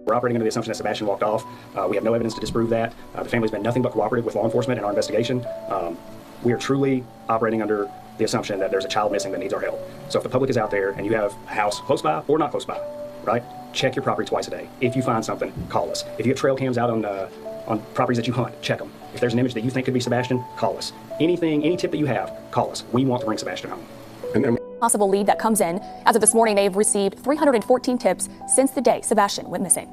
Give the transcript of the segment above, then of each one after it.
We're operating under the assumption that Sebastian walked off. We have no evidence to disprove that. The family's been nothing but cooperative with law enforcement in our investigation. We are truly operating under the assumption that there's a child missing that needs our help. So if the public is out there and you have a house close by or not close by, right? Check your property twice a day. If you find something, call us. If you have trail cams out on properties that you hunt, check them. If there's an image that you think could be Sebastian, call us. Anything, any tip that you have, call us. We want to bring Sebastian home. Possible lead that comes in. As of this morning, they've received 314 tips since the day Sebastian went missing.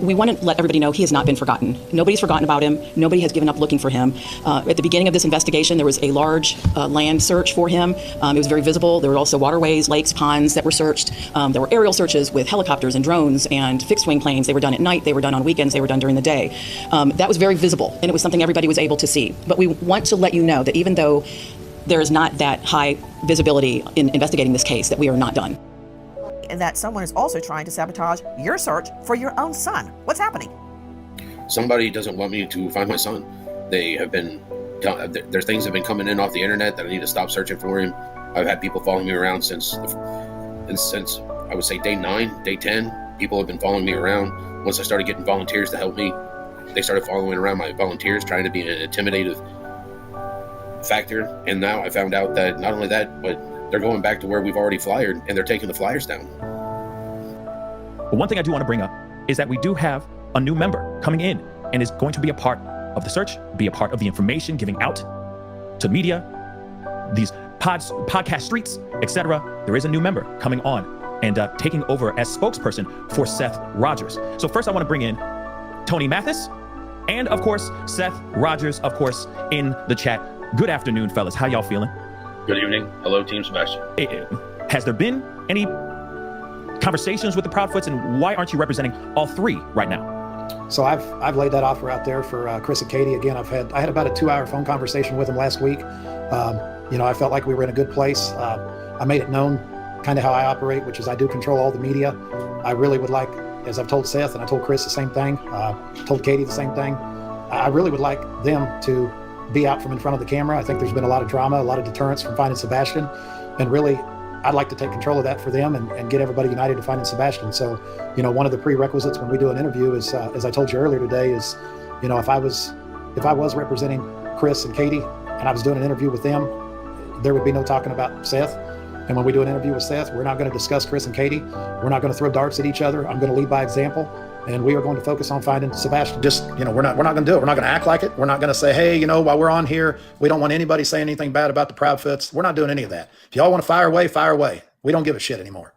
We want to let everybody know he has not been forgotten. Nobody's forgotten about him. Nobody has given up looking for him. At the beginning of this investigation, there was a large land search for him. It was very visible. There were also waterways, lakes, ponds that were searched. There were aerial searches with helicopters and drones and fixed-wing planes. They were done at night. They were done on weekends. They were done during the day. That was very visible, and it was something everybody was able to see. But we want to let you know that even though there is not that high visibility in investigating this case, that we are not done. And that someone is also trying to sabotage your search for your own son. What's happening? Somebody doesn't want me to find my son. They have been, there's things that have been coming in off the internet that I need to stop searching for him. I've had people following me around since I would say day 9, day 10. People have been following me around. Once I started getting volunteers to help me, they started following around my volunteers, trying to be an intimidative factor. And now I found out that not only that, but they're going back to where we've already flyered, and they're taking the flyers down. But one thing I do want to bring up is that we do have a new member coming in and is going to be a part of the search, be a part of the information giving out to media, these podcast streets, etc. There is a new member coming on and taking over as spokesperson for Seth Rogers. So first I want to bring in Tony Mathis and, of course, Seth Rogers, of course, in the chat. Good afternoon, fellas. How y'all feeling? Good evening. Hello, Team Sebastian. Has there been any conversations with the Proudfoots, and why aren't you representing all three right now? So I've laid that offer out there for Chris and Katie. Again, I had about a 2-hour phone conversation with them last week. I felt like we were in a good place. I made it known kind of how I operate, which is I do control all the media. I really would like, as I've told Seth and I told Chris the same thing, told Katie the same thing. I really would like them to be out from in front of the camera. I think there's been a lot of drama, a lot of deterrence from finding Sebastian, and really I'd like to take control of that for them and get everybody united to finding Sebastian. So, one of the prerequisites when we do an interview is, as I told you earlier today, is, if I was representing Chris and Katie and I was doing an interview with them, there would be no talking about Seth. And when we do an interview with Seth, we're not going to discuss Chris and Katie. We're not going to throw darts at each other. I'm going to lead by example. And we are going to focus on finding Sebastian. Just, we're not going to do it. We're not going to act like it. We're not going to say, hey, while we're on here, we don't want anybody saying anything bad about the Proudfoots. We're not doing any of that. If y'all want to fire away, fire away. We don't give a shit anymore.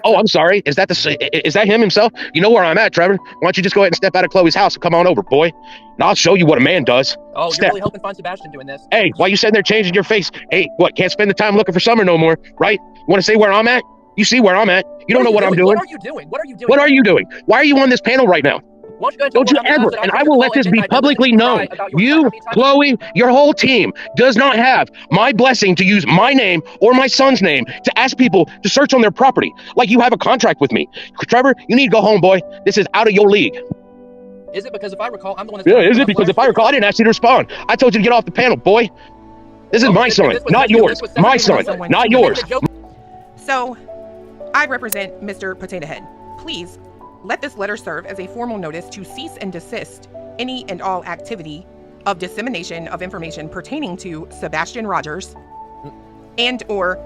Oh, I'm sorry. Is that him himself? You know where I'm at, Trevor. Why don't you just go ahead and step out of Chloe's house and come on over, boy? And I'll show you what a man does. Oh, you're really helping find Sebastian doing this. Hey, why you sitting there changing your face? Hey, what? Can't spend the time looking for Summer no more, right? You want to say where I'm at? You see where I'm at. You don't know what I'm doing. What are you doing? What are you doing? What are you doing? Why are you on this panel right now? Don't you ever, and I will let this be publicly known, you, Chloe, your whole team does not have my blessing to use my name or my son's name to ask people to search on their property like you have a contract with me. Trevor, you need to go home, boy. This is out of your league. Is it because if I recall, I'm the one that's... Yeah, is it because if I recall, I didn't ask you to respond. I told you to get off the panel, boy. This is my son, not yours. My son, not yours. So, I represent Mr. Potato Head. Please, let this letter serve as a formal notice to cease and desist any and all activity of dissemination of information pertaining to Sebastian Rogers and or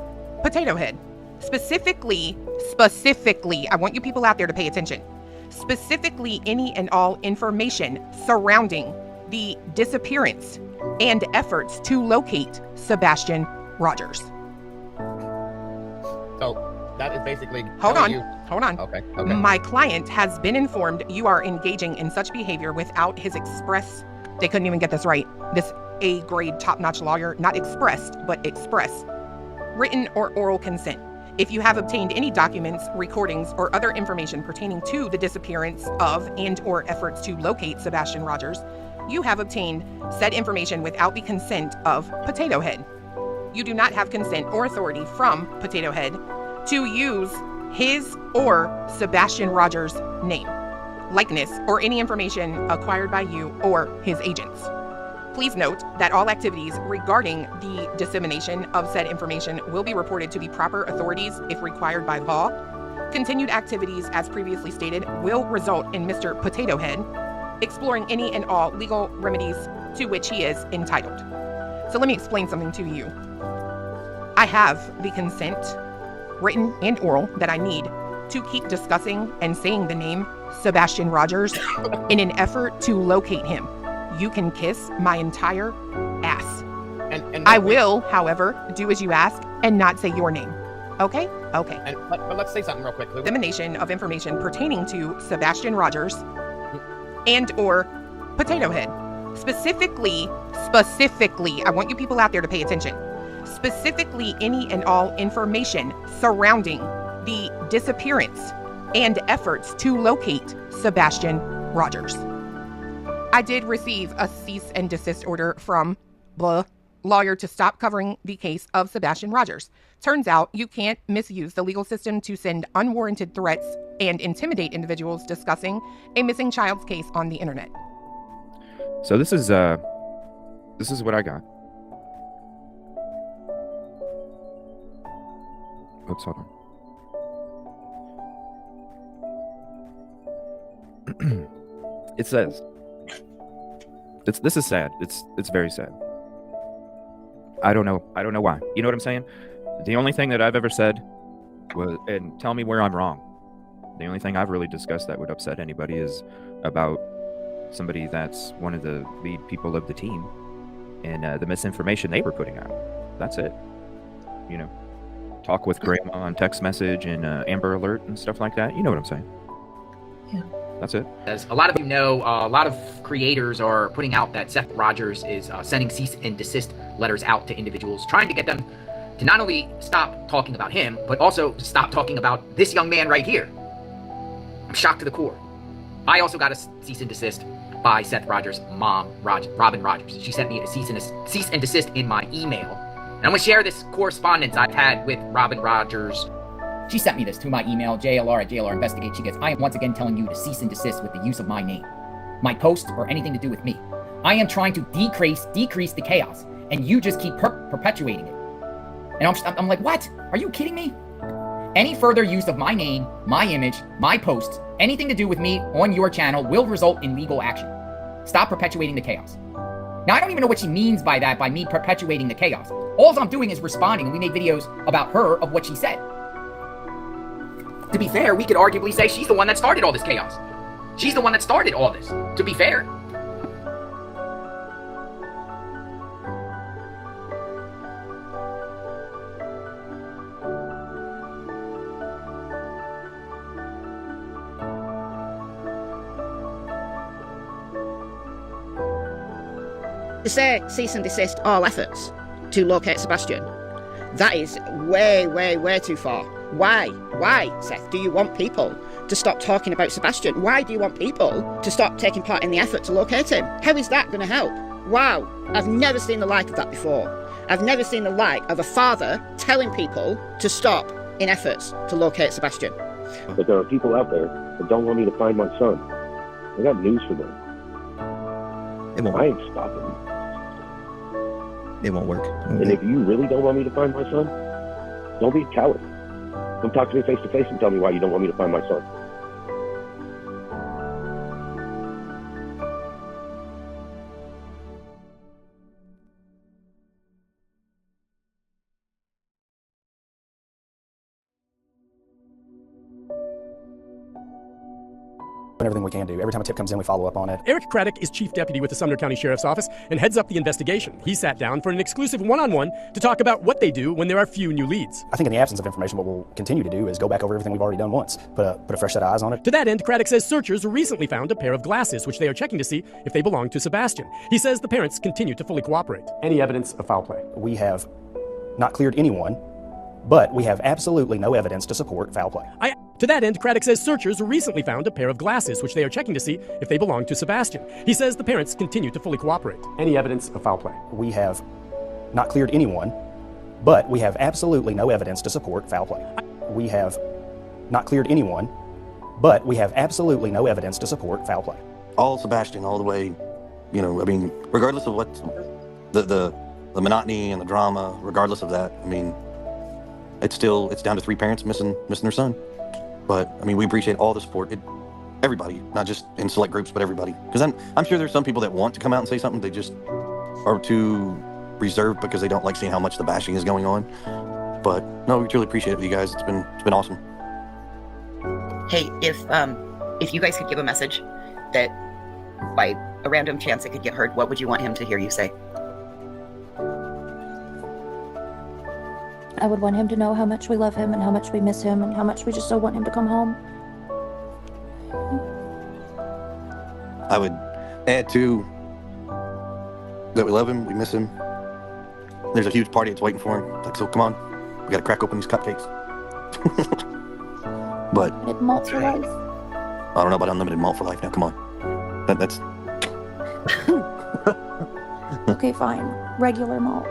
Potato Head. Specifically, I want you people out there to pay attention. Specifically, any and all information surrounding the disappearance and efforts to locate Sebastian Rogers. So that is basically... Hold on. Okay. My client has been informed you are engaging in such behavior without his express, they couldn't even get this right, this A-grade top-notch lawyer, not expressed, but express, written or oral consent. If you have obtained any documents, recordings, or other information pertaining to the disappearance of and or efforts to locate Sebastian Rogers, you have obtained said information without the consent of Potato Head. You do not have consent or authority from Potato Head to use his or Sebastian Rogers' name, likeness, or any information acquired by you or his agents. Please note that all activities regarding the dissemination of said information will be reported to the proper authorities if required by law. Continued activities, as previously stated, will result in Mr. Potato Head exploring any and all legal remedies to which he is entitled. So let me explain something to you. I have the consent, written and oral, that I need to keep discussing and saying the name Sebastian Rogers in an effort to locate him. You can kiss my entire ass. And I will, however, do as you ask and not say your name. Okay? Okay. But let's say something real quick, Lou. Dissemination of information pertaining to Sebastian Rogers and or Potato Head. Specifically, I want you people out there to pay attention. Specifically, any and all information surrounding the disappearance and efforts to locate Sebastian Rogers. I did receive a cease and desist order from the lawyer to stop covering the case of Sebastian Rogers. Turns out you can't misuse the legal system to send unwarranted threats and intimidate individuals discussing a missing child's case on the internet. So this is what I got. Oops, hold on. It says, this is sad. It's very sad. I don't know why. You know what I'm saying? The only thing that I've ever said was, and tell me where I'm wrong, the only thing I've really discussed that would upset anybody is about somebody that's one of the lead people of the team and the misinformation they were putting out. That's it. You know, talk with grandma on text message and Amber Alert and stuff like that. You know what I'm saying? Yeah. That's it. As a lot of you know, a lot of creators are putting out that Seth Rogers is sending cease and desist letters out to individuals, trying to get them to not only stop talking about him, but also stop talking about this young man right here. I'm shocked to the core. I also got a cease and desist by Seth Rogers' mom, Robin Rogers. She sent me a cease and desist in my email. And I'm going to share this correspondence I've had with Robin Rogers. She sent me this to my email, JLR at JLR Investigates. She gets, I am once again telling you to cease and desist with the use of my name, my post, or anything to do with me. I am trying to decrease the chaos, and you just keep perpetuating it. And I'm like, what? Are you kidding me? Any further use of my name, my image, my posts, anything to do with me on your channel will result in legal action. Stop perpetuating the chaos. Now, I don't even know what she means by that, by me perpetuating the chaos. All I'm doing is responding, and we made videos about her of what she said. To be fair, we could arguably say she's the one that started all this chaos. She's the one that started all this, to be fair. To say cease and desist all efforts to locate Sebastian, that is way too far. Why, Seth, do you want people to stop talking about Sebastian? Why do you want people to stop taking part in the effort to locate him? How is that going to help? Wow, I've never seen the like of that before. I've never seen the like of a father telling people to stop in efforts to locate Sebastian. But there are people out there that don't want me to find my son. I got news for them. I ain't stopping. It won't work. And if you really don't want me to find my son, don't be a coward. Come talk to me face to face and tell me why you don't want me to find my son. Everything we can do. Every time a tip comes in, we follow up on it. Eric Craddock is chief deputy with the Sumner County Sheriff's Office and heads up the investigation. He sat down for an exclusive one-on-one to talk about what they do when there are few new leads. I think in the absence of information, what we'll continue to do is go back over everything we've already done once, put a fresh set of eyes on it. To that end, Craddock says searchers recently found a pair of glasses, which they are checking to see if they belong to Sebastian. He says the parents continue to fully cooperate. Any evidence of foul play? We have not cleared anyone, but we have absolutely no evidence to support foul play. To that end, Craddock says searchers recently found a pair of glasses, which they are checking to see if they belong to Sebastian. He says the parents continue to fully cooperate. Any evidence of foul play? We have not cleared anyone, but we have absolutely no evidence to support foul play. We have not cleared anyone, but we have absolutely no evidence to support foul play. All Sebastian, all the way, you know, I mean, regardless of what the monotony and the drama, regardless of that, I mean, it's down to 3 parents missing their son. But I mean, we appreciate all the support. Everybody, not just in select groups, but everybody. Because I'm sure there's some people that want to come out and say something. They just are too reserved because they don't like seeing how much the bashing is going on. But no, we truly appreciate it with you guys. It's been awesome. Hey, if you guys could give a message that by a random chance it could get heard, what would you want him to hear you say? I would want him to know how much we love him and how much we miss him and how much we just so want him to come home. I would add to that we love him, we miss him. There's a huge party that's waiting for him. Like, so come on, we gotta crack open these cupcakes. But Unlimited malt for life. I don't know about unlimited malt for life now. Come on, that's Okay, fine. Regular malt.